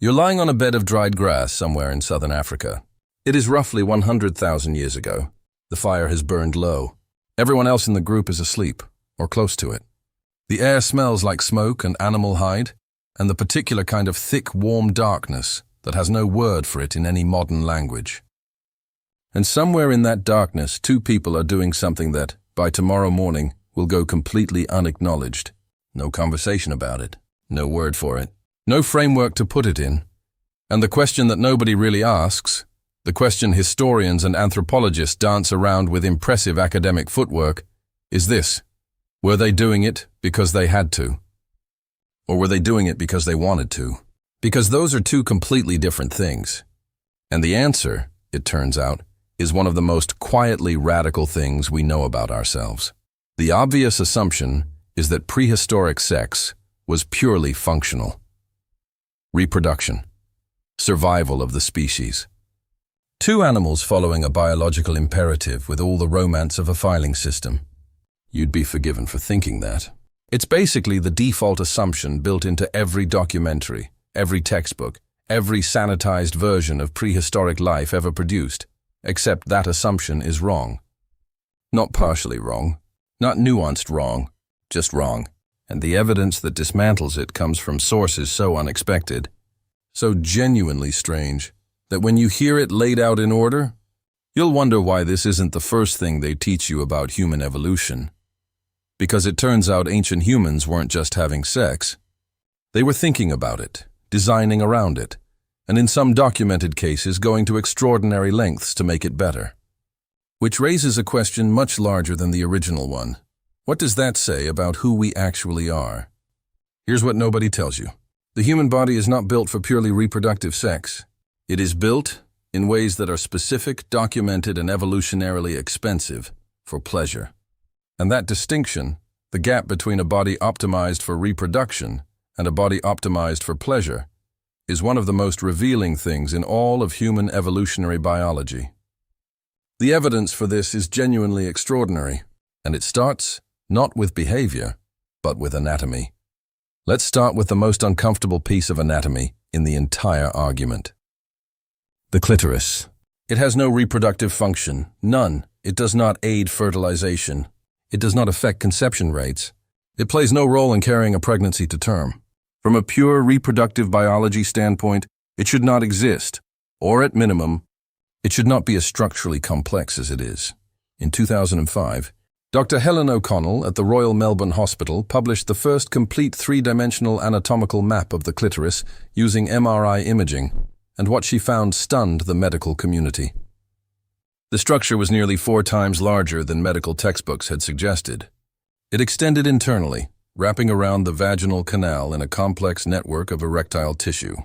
You're lying on a bed of dried grass somewhere in southern Africa. It is roughly 100,000 years ago. The fire has burned low. Everyone else in the group is asleep, or close to it. The air smells like smoke and animal hide, and the particular kind of thick, warm darkness that has no word for it in any modern language. And somewhere in that darkness, two people are doing something that, by tomorrow morning, will go completely unacknowledged. No conversation about it, no word for it, no framework to put it in. And the question that nobody really asks, the question historians and anthropologists dance around with impressive academic footwork, is this: were they doing it because they had to? Or were they doing it because they wanted to? Because those are two completely different things. And the answer, it turns out, is one of the most quietly radical things we know about ourselves. The obvious assumption is that prehistoric sex was purely functional. Reproduction. Survival of the species. Two animals following a biological imperative with all the romance of a filing system. You'd be forgiven for thinking that. It's basically the default assumption built into every documentary, every textbook, every sanitized version of prehistoric life ever produced, except that assumption is wrong. Not partially wrong, not nuanced wrong, just wrong. And the evidence that dismantles it comes from sources so unexpected, so genuinely strange, that when you hear it laid out in order, you'll wonder why this isn't the first thing they teach you about human evolution. Because it turns out ancient humans weren't just having sex. They were thinking about it, designing around it, and in some documented cases going to extraordinary lengths to make it better. Which raises a question much larger than the original one. What does that say about who we actually are? Here's what nobody tells you. The human body is not built for purely reproductive sex. It is built, in ways that are specific, documented, and evolutionarily expensive, for pleasure. And that distinction, the gap between a body optimized for reproduction and a body optimized for pleasure, is one of the most revealing things in all of human evolutionary biology. The evidence for this is genuinely extraordinary, and it starts not with behavior, but with anatomy. Let's start with the most uncomfortable piece of anatomy in the entire argument. The clitoris. It has no reproductive function, none. It does not aid fertilization. It does not affect conception rates. It plays no role in carrying a pregnancy to term. From a pure reproductive biology standpoint, it should not exist, or at minimum, it should not be as structurally complex as it is. In 2005, Dr. Helen O'Connell at the Royal Melbourne Hospital published the first complete three-dimensional anatomical map of the clitoris using MRI imaging, and what she found stunned the medical community. The structure was nearly 4 times larger than medical textbooks had suggested. It extended internally, wrapping around the vaginal canal in a complex network of erectile tissue.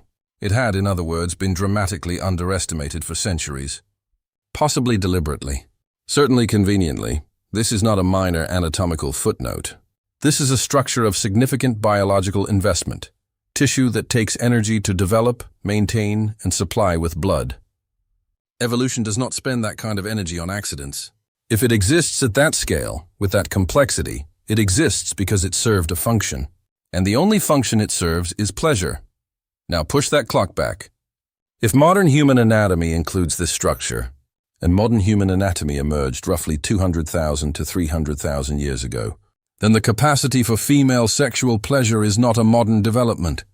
It had, in other words, been dramatically underestimated for centuries. Possibly deliberately. Certainly conveniently. This is not a minor anatomical footnote. This is a structure of significant biological investment, tissue that takes energy to develop, maintain, and supply with blood. Evolution does not spend that kind of energy on accidents. If it exists at that scale, with that complexity, it exists because it served a function. And the only function it serves is pleasure. Now push that clock back. If modern human anatomy includes this structure, and modern human anatomy emerged roughly 200,000 to 300,000 years ago, then the capacity for female sexual pleasure is not a modern development.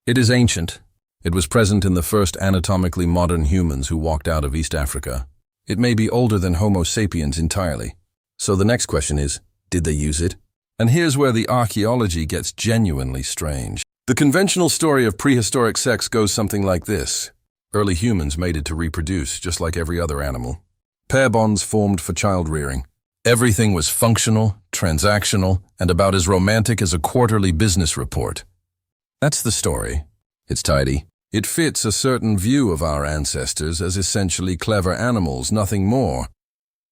It is ancient. It was present in the first anatomically modern humans who walked out of East Africa. It may be older than Homo sapiens entirely. So the next question is, did they use it? And here's where the archaeology gets genuinely strange. The conventional story of prehistoric sex goes something like this. Early humans mated to reproduce, just like every other animal. Pair bonds formed for child-rearing. Everything was functional, transactional, and about as romantic as a quarterly business report. That's the story. It's tidy. It fits a certain view of our ancestors as essentially clever animals, nothing more.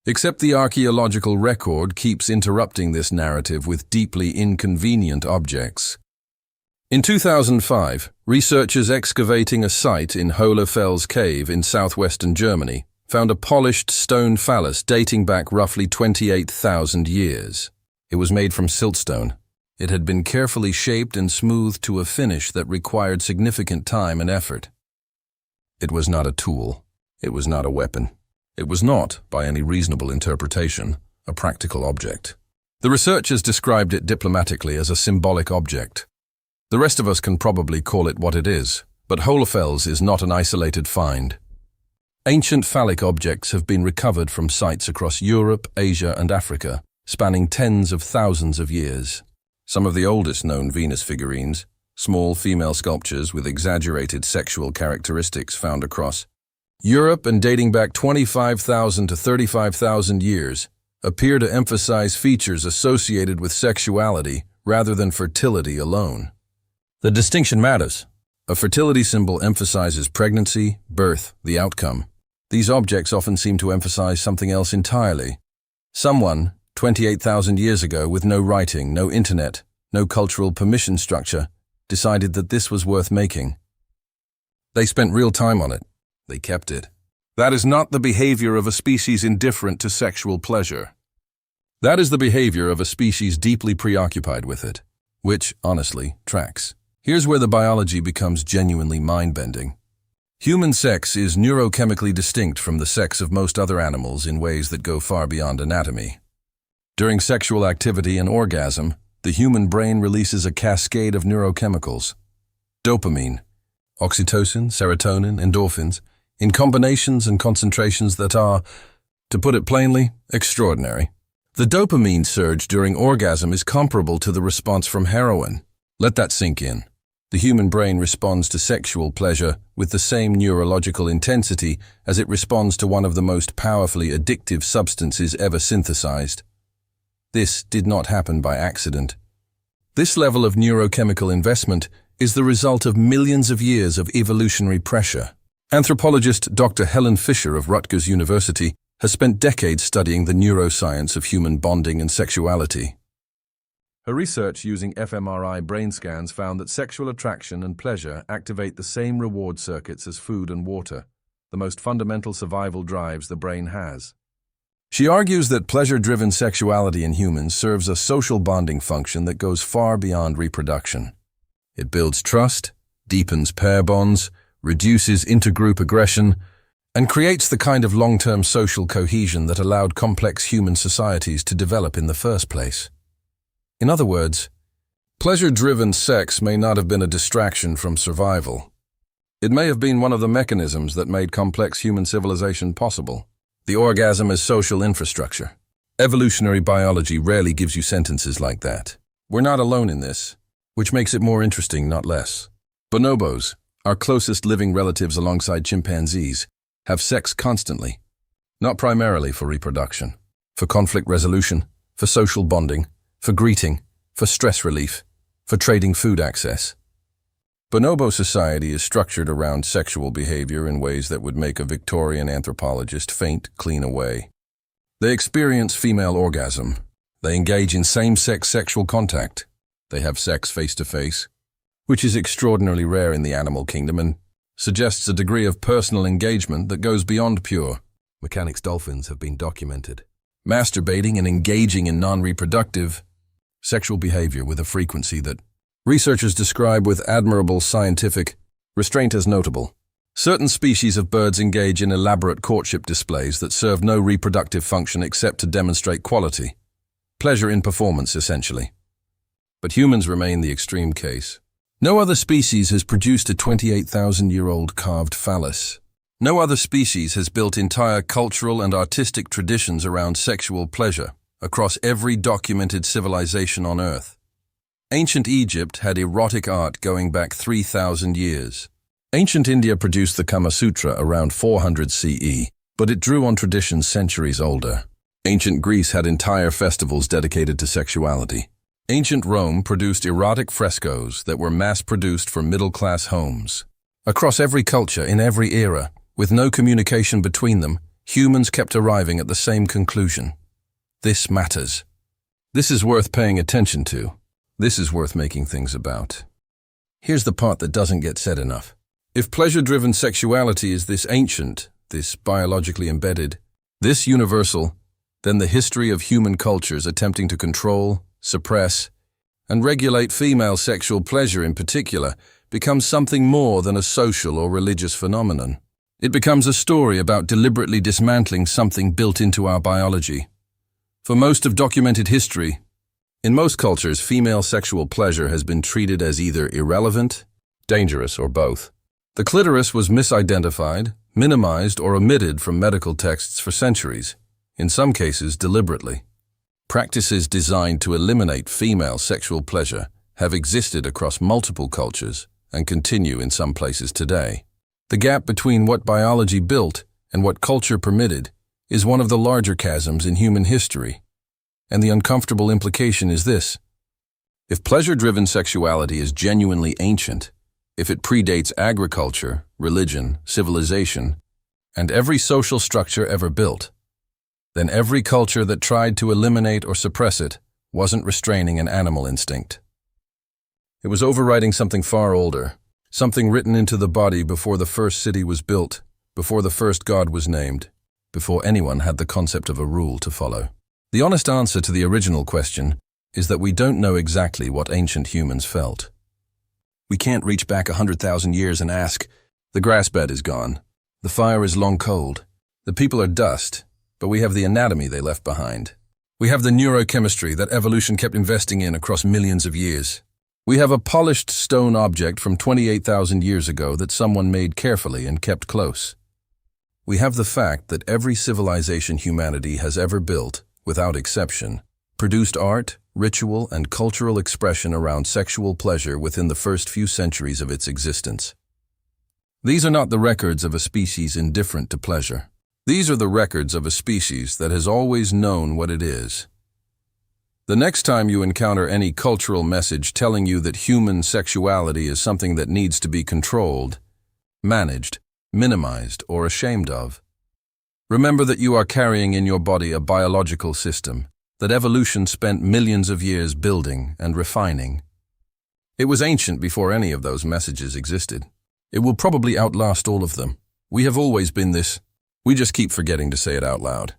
Except the archaeological record keeps interrupting this narrative with deeply inconvenient objects. In 2005, researchers excavating a site in Hohlerfels Cave in southwestern Germany found a polished stone phallus dating back roughly 28,000 years. It was made from siltstone. It had been carefully shaped and smoothed to a finish that required significant time and effort. It was not a tool. It was not a weapon. It was not, by any reasonable interpretation, a practical object. The researchers described it diplomatically as a symbolic object. The rest of us can probably call it what it is, but Hohlefels is not an isolated find. Ancient phallic objects have been recovered from sites across Europe, Asia, and Africa, spanning tens of thousands of years. Some of the oldest known Venus figurines, small female sculptures with exaggerated sexual characteristics found across Europe and dating back 25,000 to 35,000 years, appear to emphasize features associated with sexuality rather than fertility alone. The distinction matters. A fertility symbol emphasizes pregnancy, birth, the outcome. These objects often seem to emphasize something else entirely. Someone, 28,000 years ago, with no writing, no internet, no cultural permission structure, decided that this was worth making. They spent real time on it. They kept it. That is not the behavior of a species indifferent to sexual pleasure. That is the behavior of a species deeply preoccupied with it, which, honestly, tracks. Here's where the biology becomes genuinely mind-bending. Human sex is neurochemically distinct from the sex of most other animals in ways that go far beyond anatomy. During sexual activity and orgasm, the human brain releases a cascade of neurochemicals. Dopamine, oxytocin, serotonin, endorphins, in combinations and concentrations that are, to put it plainly, extraordinary. The dopamine surge during orgasm is comparable to the response from heroin. Let that sink in. The human brain responds to sexual pleasure with the same neurological intensity as it responds to one of the most powerfully addictive substances ever synthesized. This did not happen by accident. This level of neurochemical investment is the result of millions of years of evolutionary pressure. Anthropologist Dr. Helen Fisher of Rutgers University has spent decades studying the neuroscience of human bonding and sexuality. Her research using fMRI brain scans found that sexual attraction and pleasure activate the same reward circuits as food and water, the most fundamental survival drives the brain has. She argues that pleasure-driven sexuality in humans serves a social bonding function that goes far beyond reproduction. It builds trust, deepens pair bonds, reduces intergroup aggression, and creates the kind of long-term social cohesion that allowed complex human societies to develop in the first place. In other words, pleasure-driven sex may not have been a distraction from survival. It may have been one of the mechanisms that made complex human civilization possible. The orgasm as social infrastructure. Evolutionary biology rarely gives you sentences like that. We're not alone in this, which makes it more interesting, not less. Bonobos, our closest living relatives alongside chimpanzees, have sex constantly, not primarily for reproduction, for conflict resolution, for social bonding, for greeting, for stress relief, for trading food access. Bonobo society is structured around sexual behavior in ways that would make a Victorian anthropologist faint clean away. They experience female orgasm. They engage in same-sex sexual contact. They have sex face-to-face, which is extraordinarily rare in the animal kingdom and suggests a degree of personal engagement that goes beyond pure. Mechanics dolphins have been documented masturbating and engaging in non-reproductive sexual behavior with a frequency that researchers describe with admirable scientific restraint as notable. Certain species of birds engage in elaborate courtship displays that serve no reproductive function except to demonstrate quality. Pleasure in performance, essentially. But humans remain the extreme case. No other species has produced a 28,000-year-old carved phallus. No other species has built entire cultural and artistic traditions around sexual pleasure across every documented civilization on Earth. Ancient Egypt had erotic art going back 3,000 years. Ancient India produced the Kama Sutra around 400 CE, but it drew on traditions centuries older. Ancient Greece had entire festivals dedicated to sexuality. Ancient Rome produced erotic frescoes that were mass-produced for middle-class homes. Across every culture, in every era, with no communication between them, humans kept arriving at the same conclusion. This matters. This is worth paying attention to. This is worth making things about. Here's the part that doesn't get said enough. If pleasure-driven sexuality is this ancient, this biologically embedded, this universal, then the history of human cultures attempting to control, suppress, and regulate female sexual pleasure in particular, becomes something more than a social or religious phenomenon. It becomes a story about deliberately dismantling something built into our biology. For most of documented history, in most cultures, female sexual pleasure has been treated as either irrelevant, dangerous, or both. The clitoris was misidentified, minimized, or omitted from medical texts for centuries, in some cases deliberately. Practices designed to eliminate female sexual pleasure have existed across multiple cultures and continue in some places today. The gap between what biology built and what culture permitted is one of the larger chasms in human history. And the uncomfortable implication is this: if pleasure-driven sexuality is genuinely ancient, if it predates agriculture, religion, civilization, and every social structure ever built, then every culture that tried to eliminate or suppress it wasn't restraining an animal instinct. It was overriding something far older, something written into the body before the first city was built, before the first god was named, before anyone had the concept of a rule to follow. The honest answer to the original question is that we don't know exactly what ancient humans felt. We can't reach back 100,000 years and ask, the grass bed is gone, the fire is long cold, the people are dust, but we have the anatomy they left behind. We have the neurochemistry that evolution kept investing in across millions of years. We have a polished stone object from 28,000 years ago that someone made carefully and kept close. We have the fact that every civilization humanity has ever built, without exception, produced art, ritual, and cultural expression around sexual pleasure within the first few centuries of its existence. These are not the records of a species indifferent to pleasure. These are the records of a species that has always known what it is. The next time you encounter any cultural message telling you that human sexuality is something that needs to be controlled, managed, minimized, or ashamed of, remember that you are carrying in your body a biological system that evolution spent millions of years building and refining. It was ancient before any of those messages existed. It will probably outlast all of them. We have always been this. We just keep forgetting to say it out loud.